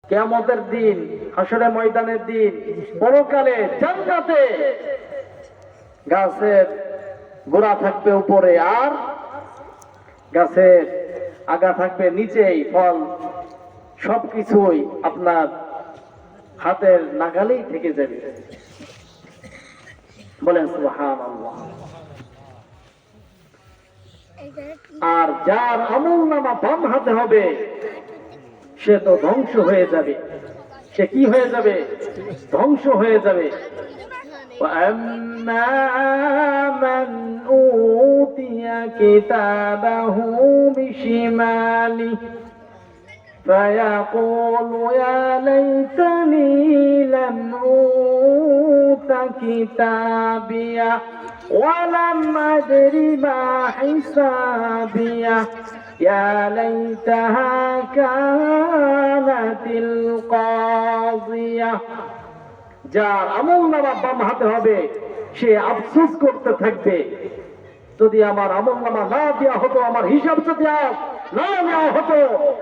কিয়ামতের দিন, হাসরের ময়দানের দিন, পরকালে জান্নাতে গাছের গোড়া থাকবে উপরে আর গাছের আগা থাকবে নিচেই, ফল সবকিছুই আপনার হাতের নাগালেই থেকে যাবে। বলেন সুবহানাল্লাহ। আর যার আমল নামা বাম হাতে হবে সে তো ধ্বংস হয়ে যাবে। সে কি হয়ে যাবে? ধ্বংস হয়ে যাবে। وَأَمَّا مَنْ أُوتِيَ كِتَابَهُ بِشِمَالِهِ فَيَقُولُ يَا لَيْتَنِي لَمْ أُوتَ كِتَابِيَهْ وَلَمْ أَدْرِ مَا حِسَابِيَهْ يَا لَيْتَهَا كَانَتِ الْقَاضِيَةَ। যার আমল নামা বাম হাতে হবে সে আফসোস করতে থাকবে, যদি আমার আমল নামা না দেওয়া হতো, আমার হিসাব যদি না নেওয়া হতো,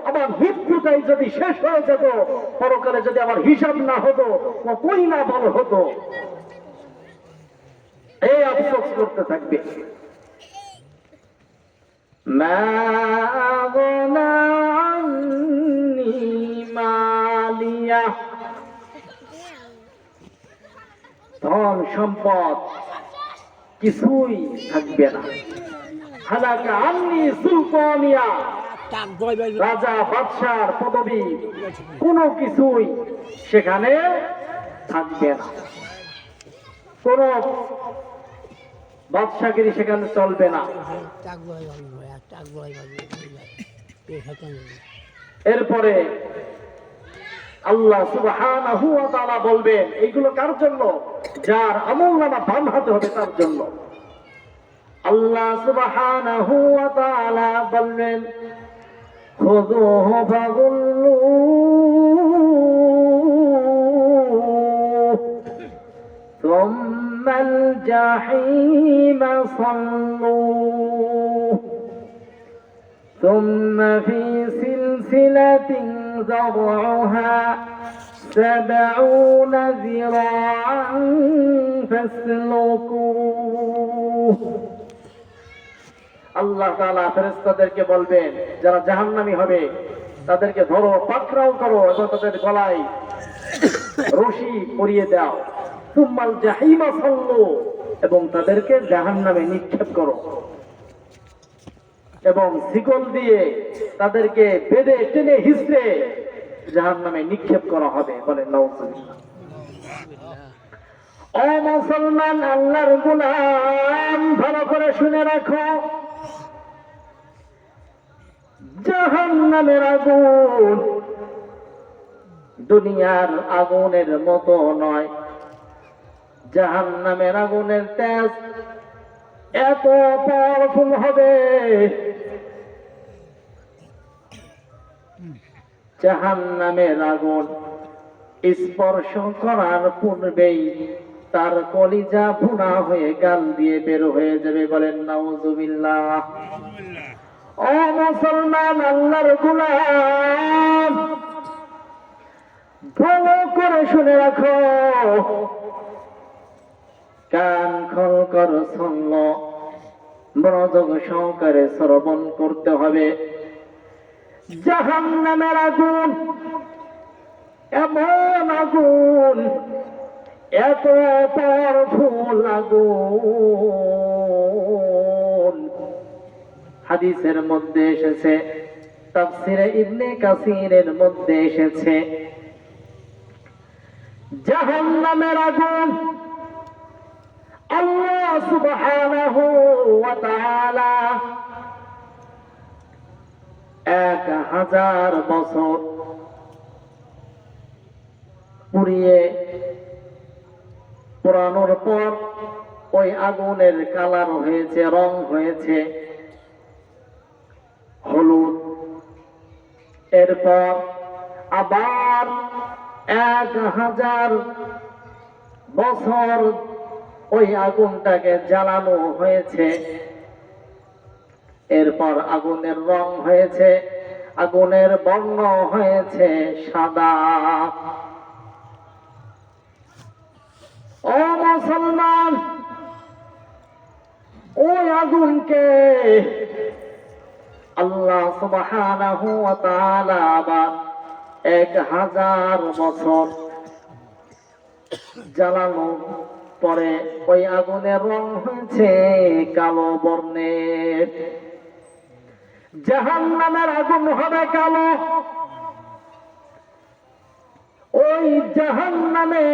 আমার মৃত্যুটাই যদি শেষ হয়ে যেত, পরকালে যদি আমার হিসাব না হতো, কই না ভালো হতো, এই আফসোস করতে থাকবে। মা আগনা আন্নি মালিয়া, ধন সম্পদ কিছুই থাকবে না। হালাকা আন্নি সুলতানিয়া, রাজা বাদশার পদবী কোনো কিছুই সেখানে থাকবে না। কোন বাদশাগিরি সেখানে চলবে না। এরপরে আল্লাহ সুবহানাহু ওয়া তাআলা বলবেন, এইগুলো কার জন্য? যার আমল নামা বাম হাতে হবে তার জন্য। আল্লাহ সুবহানাহু ওয়া তাআলা বলবেন, খুযুহু ফাগুল্লুহু সুম্মাল জাহিমা সাল্লুহু ثم في سلسلة ذرعها 70 ذراعا فاسلكوه। আল্লাহ তাআলা ফেরেশতাদেরকে বলবেন, যারা জাহান্নামী হবে তাদেরকে ধরো, পাকড়াও করো এবং তাদের গলায় রশি পরিয়ে দাও। সুম্মাল জাহিমা সাল্লু, এবং তাদেরকে জাহান্নামে নিক্ষেপ করো এবং শিকল দিয়ে তাদেরকে বেঁধে টেনে হিঁচড়ে জাহান্নামে নিক্ষেপ করা হবে। বলেন নাউজুবিল্লাহ। ও মুসলমান, আল্লাহর গোলাম, ভালো করে শুনে রাখো, জাহান্নামের আগুন দুনিয়ার আগুনের মতো নয়। জাহান্নামের আগুনের তেজ এত পাওয়ারফুল হবে, জাহান্নামের আগুন স্পর্শ করার পূর্বেই তার কলিজা ভুনা হয়ে গাল দিয়ে বের হয়ে যাবে। বলেন নাউজুবিল্লাহ। ও মুসলমান, আল্লাহর গোলাম, ভালো করে শুনে রাখো, কান খোল কর শুনল, মনোযোগ সহকারে শ্রবণ করতে হবে। জাহান্নামের আগুন এমন আগুন, এত পাওয়ারফুল আগুন, হাদিসের মধ্যে এসেছে, তাফসিরে ইবনে কাসিরের মধ্যে এসেছে, জাহান্নামের আগুন আল্লাহ সুবহানাহু ওয়া তাআলা 1000 বছর পুরানোর পর ওই আগুনের কালার হয়েছে, রং হয়েছে হলুদ। এরপর আবার 1000 বছর ওই আগুনটাকে জ্বালানো হয়েছে, এরপর আগুনের রং হয়েছে আগুনের বর্ণ হয়েছে সাদা। ও মুসলমান, ওই আগুনকে আল্লাহ সুবহানাহু ওয়া তাআলা আবার 1000 বছর জ্বালানো পরে ওই আগুনের রং হয়েছে কালো বর্ণের। জাহান্নামের আগুন হবে কালো। ওই জাহান্নামে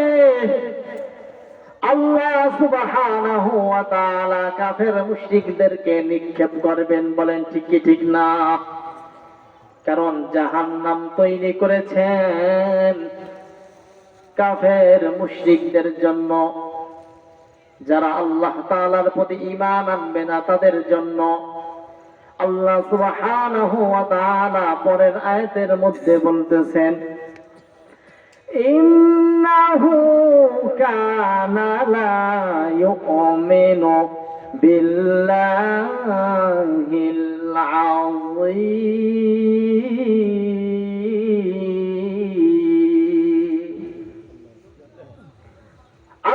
আল্লাহ সুবহানাহু ওয়া তাআলা কাফের মুশরিকদেরকে নিক্ষেপ করবেন। বলেন ঠিক কি ঠিক না? কারণ জাহান্নাম তৈরি করেছেন কাফের মুশরিকদের জন্য, যারা আল্লাহ তাআলার প্রতি ঈমান আনবে না তাদের জন্য। আল্লাহ সুবহানাহু ওয়া তাআলা পরের আয়াতের মধ্যে বলতেছেন, ইন্নাহু কানা লা ইউমিনু বিল্লাহিল আযীম।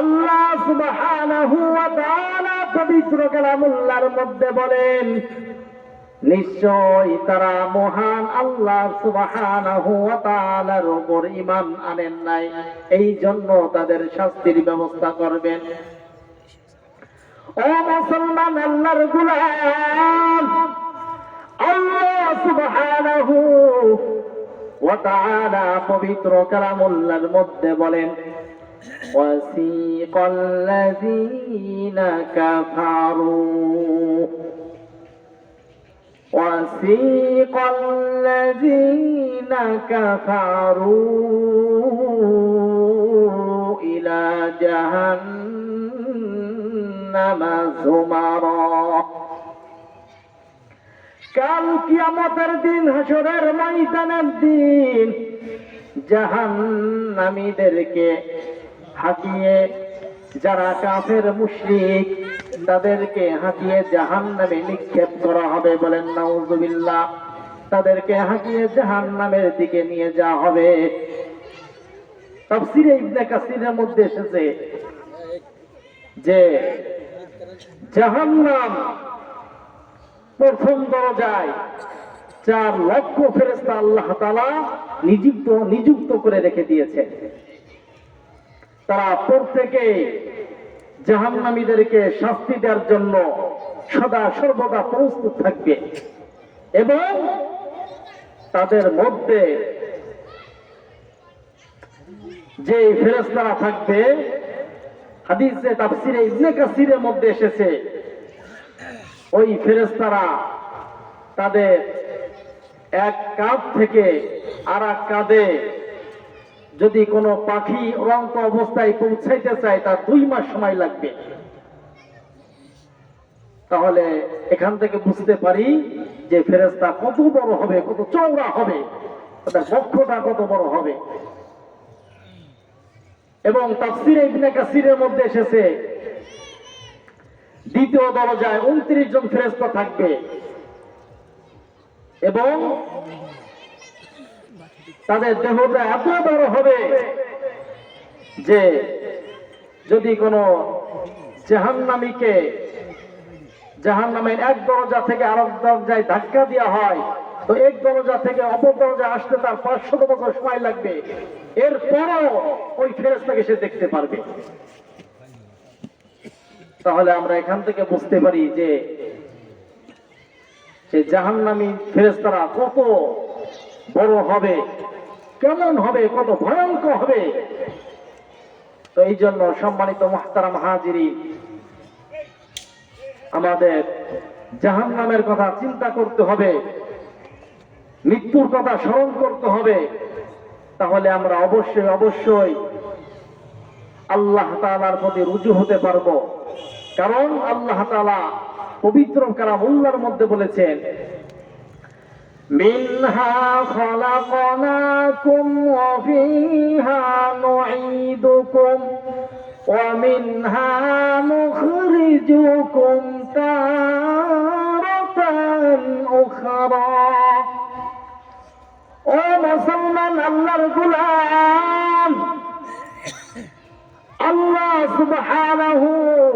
আল্লাহ সুবহানাহু ওয়া তাআলা পবিত্র কালামুল্লাহর মধ্যে বলেন, নিশ্চয় তারা মহান আল্লাহ সুবহানাহু ওয়া তাআলার উপর ঈমান আনেন নাই, এই জন্য তাদের শাস্তির ব্যবস্থা করবেন। ও মুসলমান, আল্লাহর গোলাম, আল্লাহ সুবহানাহু ওয়া তাআলা পবিত্র কালামুল্লাহর মধ্যে বলেন, ওয়াসিকাল্লাযীনা কাফারু وسيق الذين كفروا إلى جهنم زمرا। কাল কিয়ামতের দিন, হাসরের ময়দানের দিন, জাহান্নামীদেরকে হাঁকিয়ে, যারা কাফের মুশরিক তাদেরকে হাঁকিয়ে জাহান্নামে নিক্ষেপ করা হবে। বলেন নাউযুবিল্লাহ। তাদেরকে হাঁকিয়ে জাহান্নামের দিকে নিয়ে যাওয়া হবে। তাফসীরে ইবনে কাসিরের মধ্যে এসেছে যে জাহান্নাম প্রথম দরজায় 4 লক্ষ ফেরেশতা আল্লাহ তাআলা নিযুক্ত করে রেখে দিয়েছে। তারা প্রত্যেকে জাহান্নামীদেরকে শাস্তি দেওয়ার জন্য সদা সর্বদা প্রস্তুত থাকবে এবং তাদের মধ্যে যে ফেরেশতারা থাকবে, হাদিসে তাফসীরে ইবনে কাসিরের মধ্যে এসেছে, ওই ফেরেশতারা তাদের এক কাঁধ থেকে আর এক কাঁধে যদি কোনো পাখি উড়ন্ত অবস্থায় পৌঁছাইতে চায় তার 2 মাস সময় লাগবে। তাহলে এখান থেকে বুঝতে পারি যে ফেরেশতা কত বড় হবে, কত চওড়া হবে, তাদের বক্ষটা কত বড় হবে। এবং তাফসীরে ইবনে কাসিরের মধ্যে এসেছে দ্বিতীয় দরজায় 29 জন ফেরেশতা থাকবে এবং তাদের দেহটা এত বড় হবে যে যদি কোনো জাহান্নামীকে জাহান্নামের এক দরজা থেকে আরেক দরজায় ধাক্কা দেওয়া হয়, তো এক দরজা থেকে অপর দরজায় আসতে তার 500 বছর সময় লাগবে। এরপরও ওই ফেরেশতাকে সে দেখতে পারবে। তাহলে আমরা এখান থেকে বুঝতে পারি যে জাহান্নামী ফেরেশতারা কত বড় হবে, কেমন হবে, কত ভয়ঙ্কর হবে। তো এই জন্য সম্মানিত মুহতারাম হাজিরিন, আমাদের জাহান্নামের কথা চিন্তা করতে হবে, মৃত্যুর কথা স্মরণ করতে হবে। তাহলে আমরা অবশ্যই আল্লাহ তাআলার প্রতি রুজু হতে পারবো। কারণ আল্লাহ তাআলা পবিত্র কালামুল্লাহর মধ্যে বলেছেন, মিনহা খালাকনাকুম ওয়া ফিহা নুঈদুকুম ওয়া মিনহা নুখরিজুকুম তারাতান উখরা। মুসলমান আল্লাহর গোলাম, আল্লাহ সুবহানাহু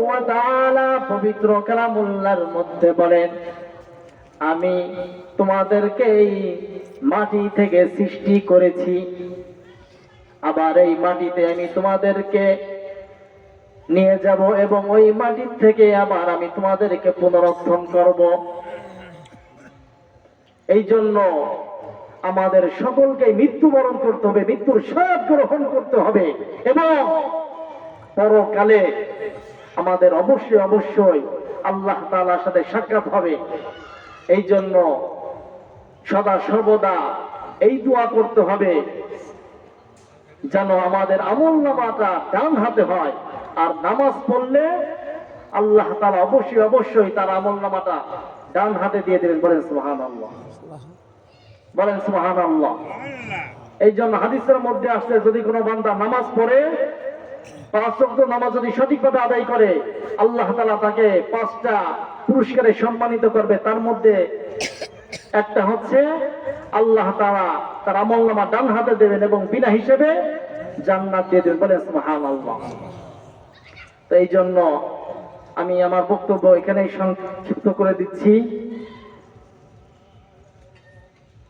ওয়া তাআলা পবিত্র কালামুল্লাহর মধ্যে বলেন, আমি তোমাদেরকে এই মাটি থেকে সৃষ্টি করেছি, আবার এই মাটিতে আমি তোমাদেরকে নিয়ে যাব এবং ওই মাটির থেকে আবার আমি তোমাদেরকে পুনরুত্থান করব। এই জন্য আমাদের সকলকে মৃত্যুবরণ করতে হবে, মৃত্যুর স্বাদ গ্রহণ করতে হবে এবং পরকালে আমাদের অবশ্যই অবশ্যই আল্লাহ তাআলার সাথে সাক্ষাৎ হবে। এই জন্য সদা সর্বদা এই দোয়া করতে হবে যেন আমাদের আমলনামাটা ডান হাতে হয়, আর নামাজ পড়লে আল্লাহ তাআলা অবশ্যই অবশ্যই তার আমলনামাটা ডান হাতে দিয়ে দেবেন। বলেন সুবহানাল্লাহ, বলেন সুবহানাল্লাহ। এই জন্য হাদিসের মধ্যে আসছে, যদি কোনো বান্দা নামাজ পড়ে, 5 ওয়াক্ত নামাজ যদি সঠিকভাবে আদায় করে, আল্লাহ তাআলা তাকে 5টা পুরস্কারে সম্মানিত করবে। তার মধ্যে একটা হচ্ছে আল্লাহ তাআলা তার আমলনামা ডান হাতে দেবেন এবং বিনা হিসেবে জান্নাত দিয়ে দেবেন। বলেন সুবহানাল্লাহ। তো এই জন্য আমি আমার বক্তব্য এখানেই সংক্ষিপ্ত করে দিচ্ছি।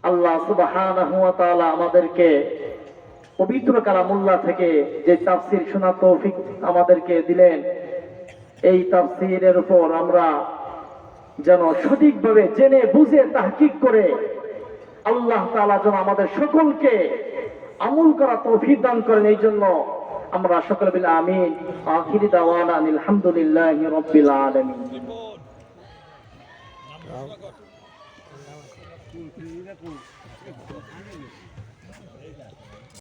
আল্লাহ সুবহানাহু ওয়া তাআলা আমাদেরকে পবিত্র কালামুল্লাহ থেকে যে তাফসীর শোনার তৌফিক আমাদেরকে দিলেন, এই তাফসীরের উপর আমরা যেন সঠিকভাবে জেনে বুঝে তাহকিক করে আল্লাহ তাআলা যেন আমাদের সকলকে আমল করা তৌফিক দান করেন। এই জন্য আমরা সকলে বলি আমিন। আখিরি দাওয়ানা আলহামদুলিল্লাহি রাব্বিল আলামিন।